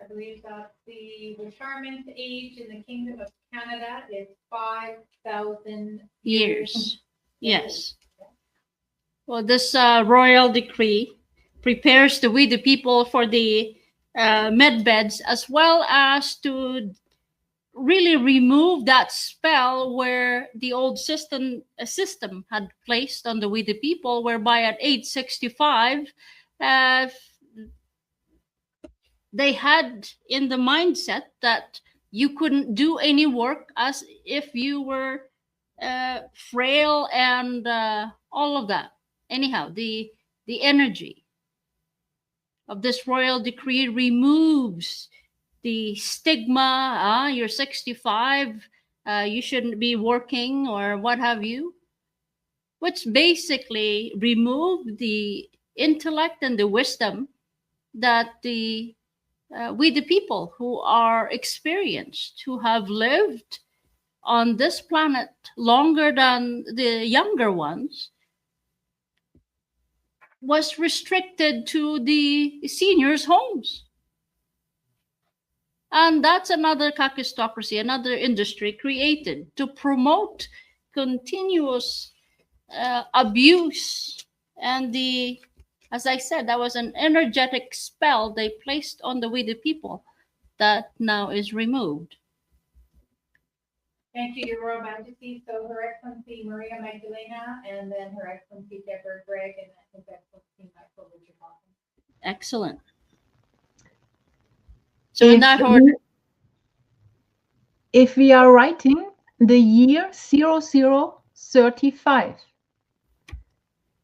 I believe that the retirement age in the Kingdom of Canada is 5,000 years. Yes. Well, this royal decree prepares we, the people, for the med beds, as well as to really remove that spell where the old system had placed on we, the people, whereby at age 65, they had in the mindset that you couldn't do any work, as if you were frail and all of that. Anyhow, the energy of this royal decree removes the stigma. You're 65, you shouldn't be working, or what have you, which basically remove the intellect and the wisdom that we, the people who are experienced, who have lived on this planet longer than the younger ones, was restricted to the seniors' homes. And that's another kakistocracy, another industry created to promote continuous abuse. And as I said, that was an energetic spell they placed on we, the people, that now is removed. Thank you, Your Royal Majesty. So Her Excellency Maria Magdalena, and then Her Excellency Deborah Gregg, and then His Excellency Michael Richard Hoffman. Excellent. So in that order, if we are writing the year 0035,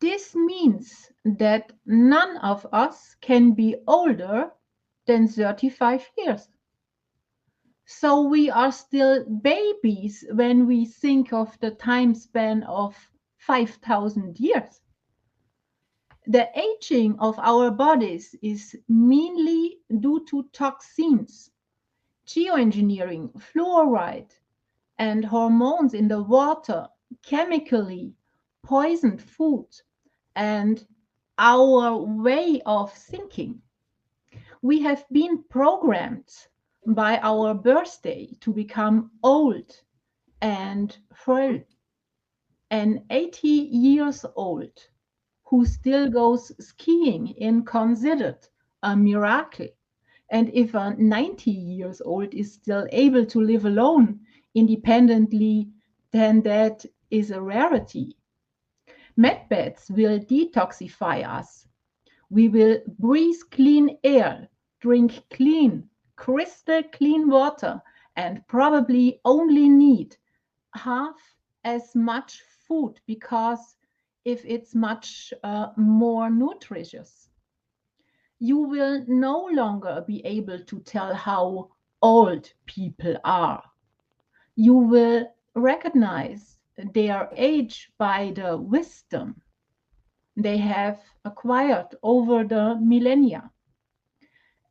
this means that none of us can be older than 35 years. So we are still babies when we think of the time span of 5,000 years. The aging of our bodies is mainly due to toxins, geoengineering, fluoride, and hormones in the water, chemically poisoned food, and our way of thinking. We have been programmed by our birthday to become old and frail. An 80 years old who still goes skiing is considered a miracle. And if a 90 years old is still able to live alone independently, then that is a rarity. Medbeds will detoxify us. We will breathe clean air, drink clean, crystal clean water, and probably only need half as much food, because if it's much more nutritious. You will no longer be able to tell how old people are. You will recognize their age by the wisdom they have acquired over the millennia.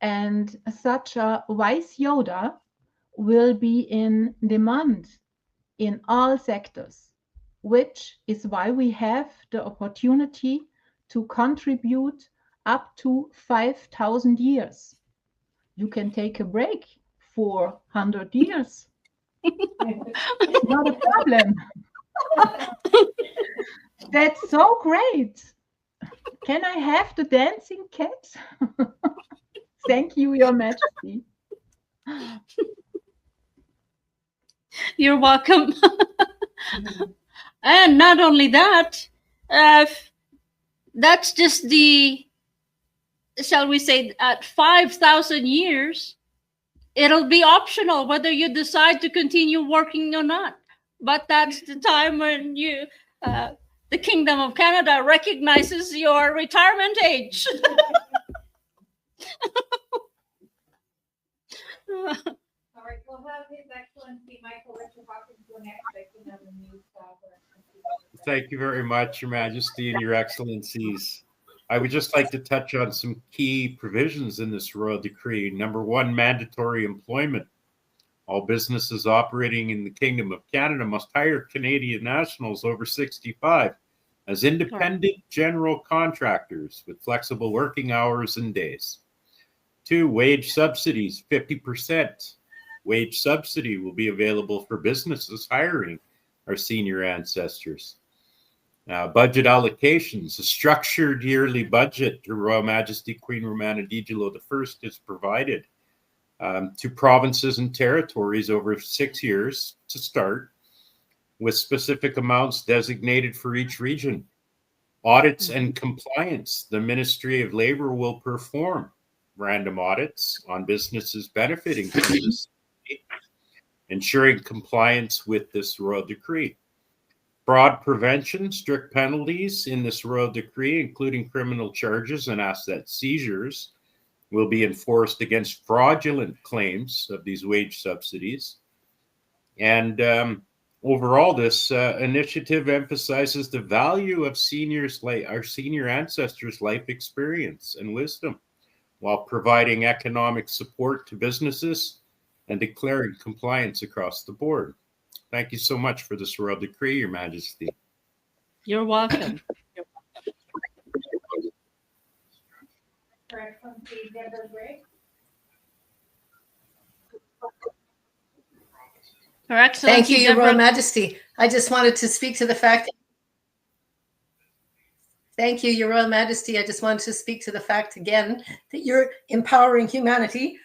And such a wise Yoda will be in demand in all sectors, which is why we have the opportunity to contribute up to 5,000 years. You can take a break for 100 years. It's not a problem. That's so great. Can I have the dancing cat? Thank you, Your Majesty. you're welcome. And not only that, that's just shall we say, at 5,000 years, it'll be optional whether you decide to continue working or not. But that's the time when the Kingdom of Canada recognizes your retirement age. All right, we'll have His Excellency Michael Richard Hawkins go next. I can have a new staff. Thank you very much, Your Majesty and Your Excellencies. I would just like to touch on some key provisions in this royal decree. Number one, mandatory employment. All businesses operating in the Kingdom of Canada must hire Canadian nationals over 65 as independent general contractors with flexible working hours and days. 2, wage subsidies, 50% wage subsidy will be available for businesses hiring our senior ancestors. Budget allocations, a structured yearly budget to Royal Majesty Queen Romana Didulo I is provided to provinces and territories over 6 years to start, with specific amounts designated for each region. Audits and compliance, the Ministry of Labor will perform random audits on businesses benefiting from this, ensuring compliance with this royal decree. Fraud prevention, strict penalties in this royal decree, including criminal charges and asset seizures, will be enforced against fraudulent claims of these wage subsidies. And overall, this initiative emphasizes the value of seniors, like our senior ancestors' life experience and wisdom, while providing economic support to businesses and declaring compliance across the board. Thank you so much for this royal decree, Your Majesty. You're welcome. Her Excellency Deborah Gregg. Her Excellency Thank you, Your Deborah- Royal Majesty. I just wanted to speak to the fact. Thank you, Your Royal Majesty. I just wanted to speak to the fact again that you're empowering humanity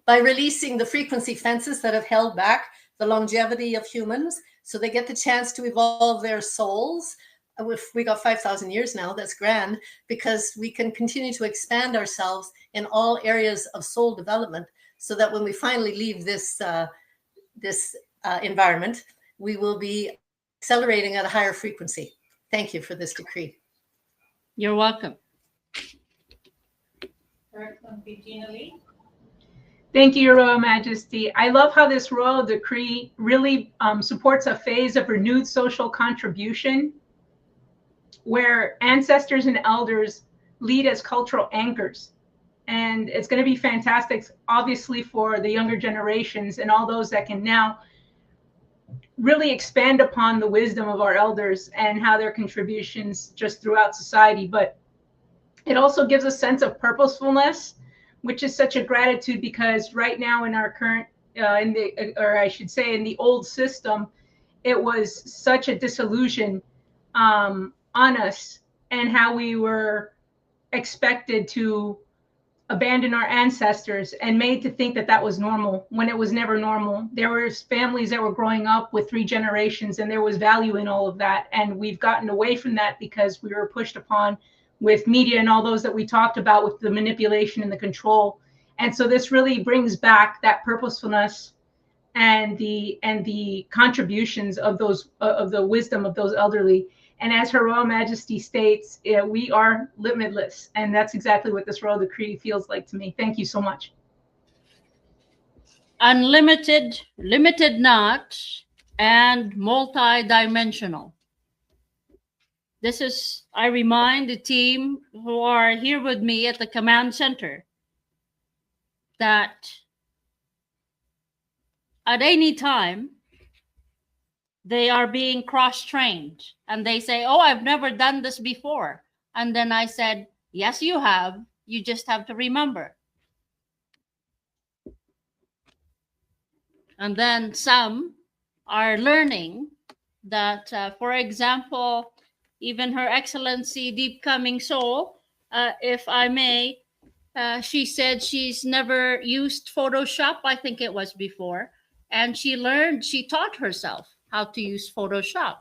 by releasing the frequency fences that have held back the longevity of humans, so they get the chance to evolve their souls. If we got 5,000 years now, that's grand, because we can continue to expand ourselves in all areas of soul development, so that when we finally leave this environment, we will be accelerating at a higher frequency. Thank you for this decree. You're welcome. Her Excellency Gina Lee. Thank you, Your Royal Majesty. I love how this royal decree really supports a phase of renewed social contribution, where ancestors and elders lead as cultural anchors. And it's going to be fantastic, obviously, for the younger generations and all those that can now really expand upon the wisdom of our elders and how their contributions just throughout society. But it also gives a sense of purposefulness, which is such a gratitude, because right now in our current, in the old system, it was such a disillusion on us, and how we were expected to abandon our ancestors and made to think that that was normal, when it was never normal. There were families that were growing up with 3 generations, and there was value in all of that. And we've gotten away from that because we were pushed upon with media and all those that we talked about, with the manipulation and the control. And so this really brings back that purposefulness and the contributions of those of the wisdom of those elderly. And as Her Royal Majesty states, we are limitless, and that's exactly what this royal decree feels like to me. Thank you so much. Unlimited, limited not, and multi-dimensional. This is, I remind the team who are here with me at the command center, that at any time they are being cross-trained, and they say, oh, I've never done this before. And then I said, yes, you have. You just have to remember. And then some are learning that, for example, even Her Excellency Deep Coming Soul, if I may, she said she's never used Photoshop, I think it was before, and she taught herself how to use Photoshop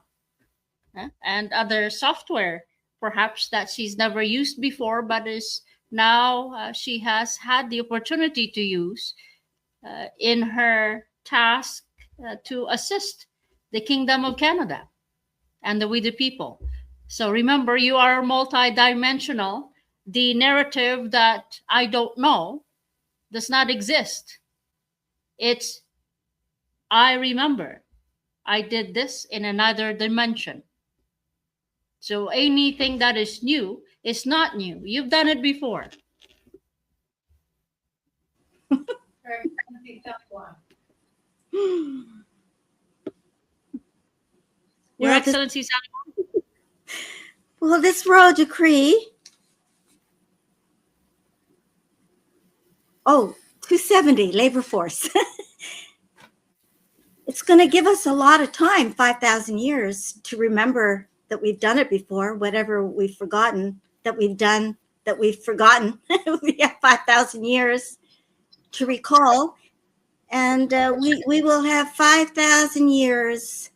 and other software, perhaps that she's never used before, but is now she has had the opportunity to use in her task to assist the Kingdom of Canada and the We the People. So remember, you are multidimensional. The narrative that I don't know does not exist. It's, I remember I did this in another dimension. So anything that is new is not new. You've done it before. Her Excellency Taiwan. Your Well, Excellency, Well, this royal decree 270 labor force. It's going to give us a lot of time, 5,000 years, to remember that we've done it before, whatever we've forgotten that we've done, that we've forgotten. We have 5,000 years to recall. And we will have 5,000 years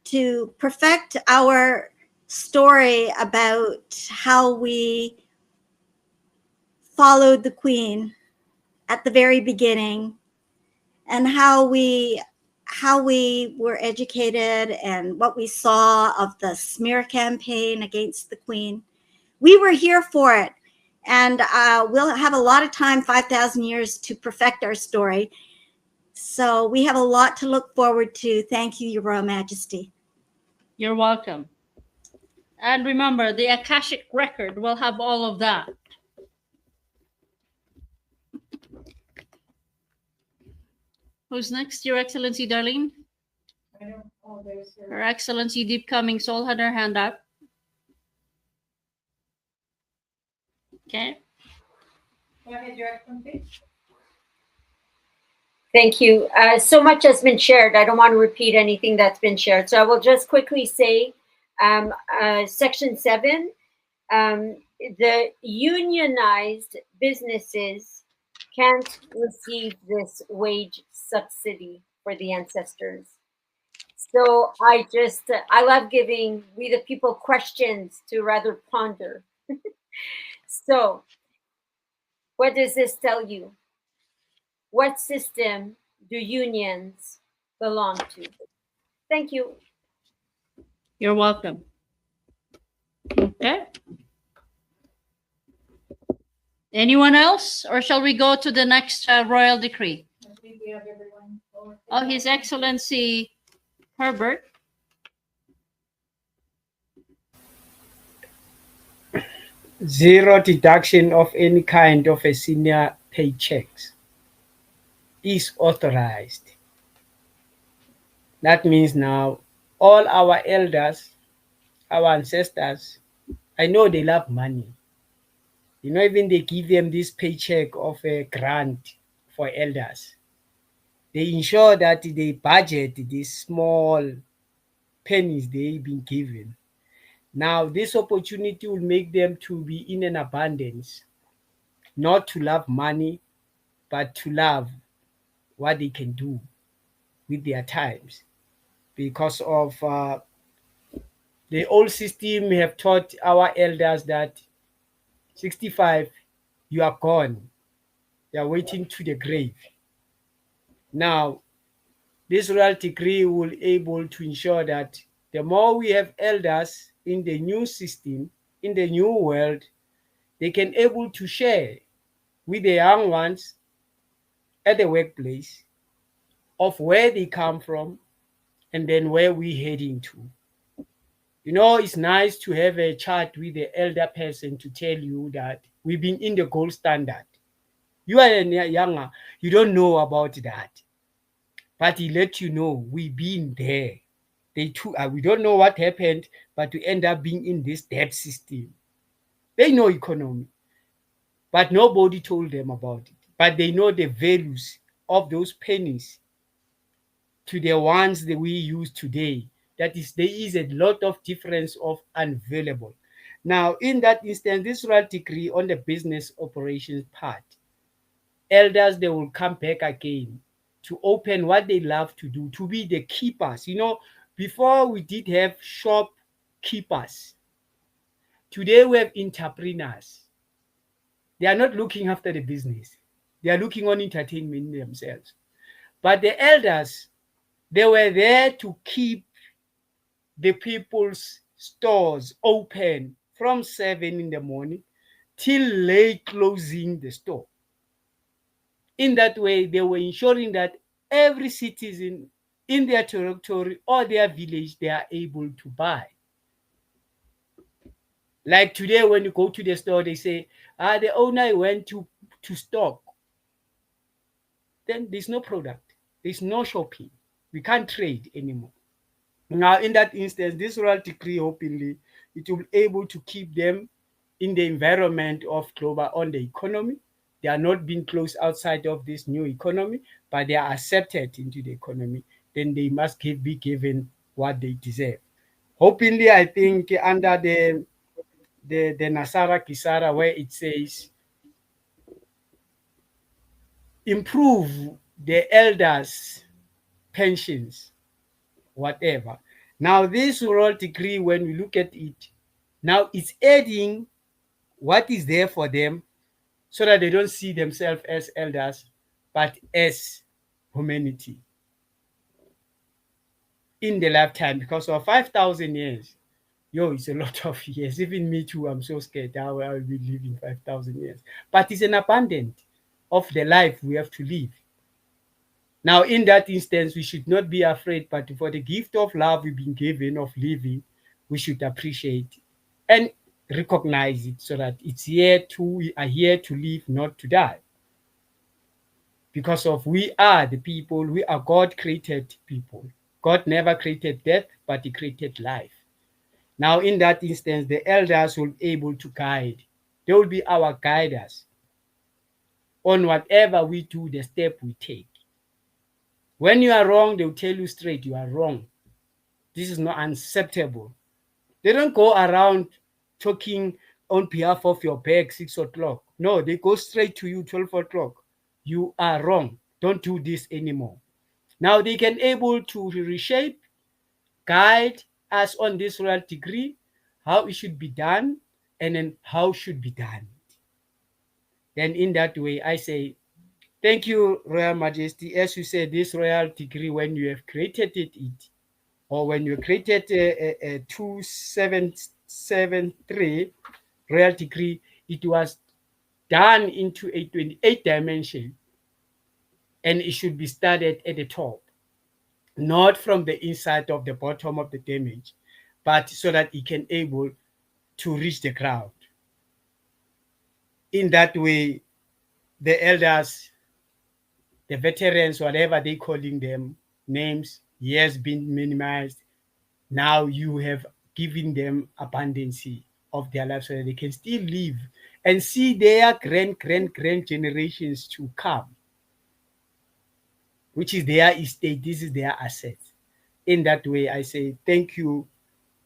to perfect our story about how we followed the Queen at the very beginning, and how we were educated and what we saw of the smear campaign against the Queen. We were here for it, and we'll have a lot of time, 5,000 years, to perfect our story. So we have a lot to look forward to. Thank you, Your Royal Majesty. You're welcome. And remember, the Akashic record will have all of that. Who's next? Your Excellency, Darlene? I don't, oh, there's Her Excellency, Deep Coming Soul had her hand up. Okay. Go ahead, Your Excellency. Thank you. So much has been shared. I don't want to repeat anything that's been shared. So I will just quickly say, Section 7, the unionized businesses can't receive this wage subsidy for the ancestors. So I love giving we the people questions to rather ponder. So what does this tell you? What system do unions belong to? Thank you. You're welcome. Okay. Anyone else? Or shall we go to the next royal decree? I think we have everyone. Oh, His Excellency Herbert. Zero deduction of any kind of a senior paychecks is authorized. That means now all our elders, our ancestors, I know they love money. You know, even they give them this paycheck of a grant for elders. They ensure that they budget these small pennies they've been given. Now, this opportunity will make them to be in an abundance, not to love money, but to love what they can do with their times. Because of the old system have taught our elders that 65, you are gone. You are waiting to the grave. Now, this royal decree will able to ensure that the more we have elders in the new system, in the new world, they can able to share with the young ones at the workplace of where they come from and then where we're heading to. You know, it's nice to have a chat with the elder person to tell you that we've been in the gold standard. You are younger, you don't know about that. But he let you know we've been there. They too, we don't know what happened, but we end up being in this debt system. They know economy, but nobody told them about it. But they know the values of those pennies to the ones that we use today. That is, there is a lot of difference of unavailable. Now, in that instance, this royal decree on the business operations part, elders, they will come back again to open what they love to do, to be the keepers. You know, before we did have shopkeepers. Today we have entrepreneurs. They are not looking after the business. They are looking on entertainment themselves. But the elders, they were there to keep the people's stores open from 7 in the morning till late closing the store. In that way, they were ensuring that every citizen in their territory or their village, they are able to buy. Like today, when you go to the store, they say, the owner went to stock. Then there's no product. There's no shopping. We can't trade anymore. Now, in that instance, this royal decree, hopefully, it will be able to keep them in the environment of global on the economy They are not being closed outside of this new economy, but they are accepted into the economy. Then they must be given what they deserve. Hopefully, I think under the Nasara Kisara, where it says improve the elders' pensions, whatever. Now, this oral decree, when we look at it, now it's adding what is there for them so that they don't see themselves as elders, but as humanity in the lifetime. Because of 5,000 years, it's a lot of years. Even me too, I'm so scared how I will be living 5,000 years. But it's an abundance of the life we have to live. Now, in that instance, we should not be afraid, but for the gift of love we've been given of living, we should appreciate and recognize it so that we are here to live, not to die. Because we are the people, we are God-created people. God never created death, but he created life. Now, in that instance, the elders will be able to guide. They will be our guiders on whatever we do, the step we take. When you are wrong, they will tell you straight, you are wrong. This is not acceptable. They don't go around talking on behalf of your back 6 o'clock. No, they go straight to you 12 o'clock. You are wrong. Don't do this anymore. Now they can able to reshape, guide us on this royal decree, how it should be done, and then how should be done. Then in that way, I say, thank you, Royal Majesty. As you said, this royal decree, when you have created it, or when you created a 2773 royal decree, it was done into a 28 dimension, and it should be started at the top, not from the inside of the bottom of the damage, but so that it can able to reach the ground. In that way, the elders, the veterans, whatever they calling them, names, has been minimized. Now you have given them abundance of their life so that they can still live and see their grand generations to come, which is their estate. This is their asset. In that way, I say thank you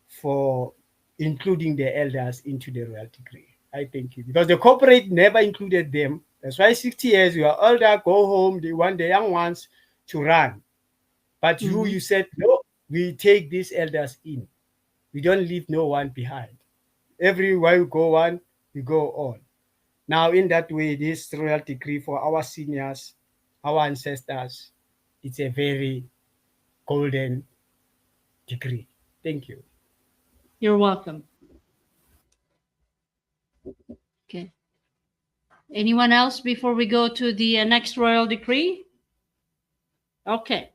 for including the elders into the royal decree. I thank you, because the corporate never included them. That's why 60 years, you are older, go home, they want the young ones to run. But you said, no, we take these elders in. We don't leave no one behind. Everywhere you go on, we go on. Now, in that way, this royal decree for our seniors, our ancestors, it's a very golden decree. Thank you. You're welcome. Okay. Anyone else before we go to the next royal decree? Okay.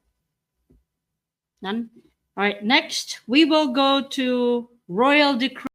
None? All right. Next, we will go to royal decree.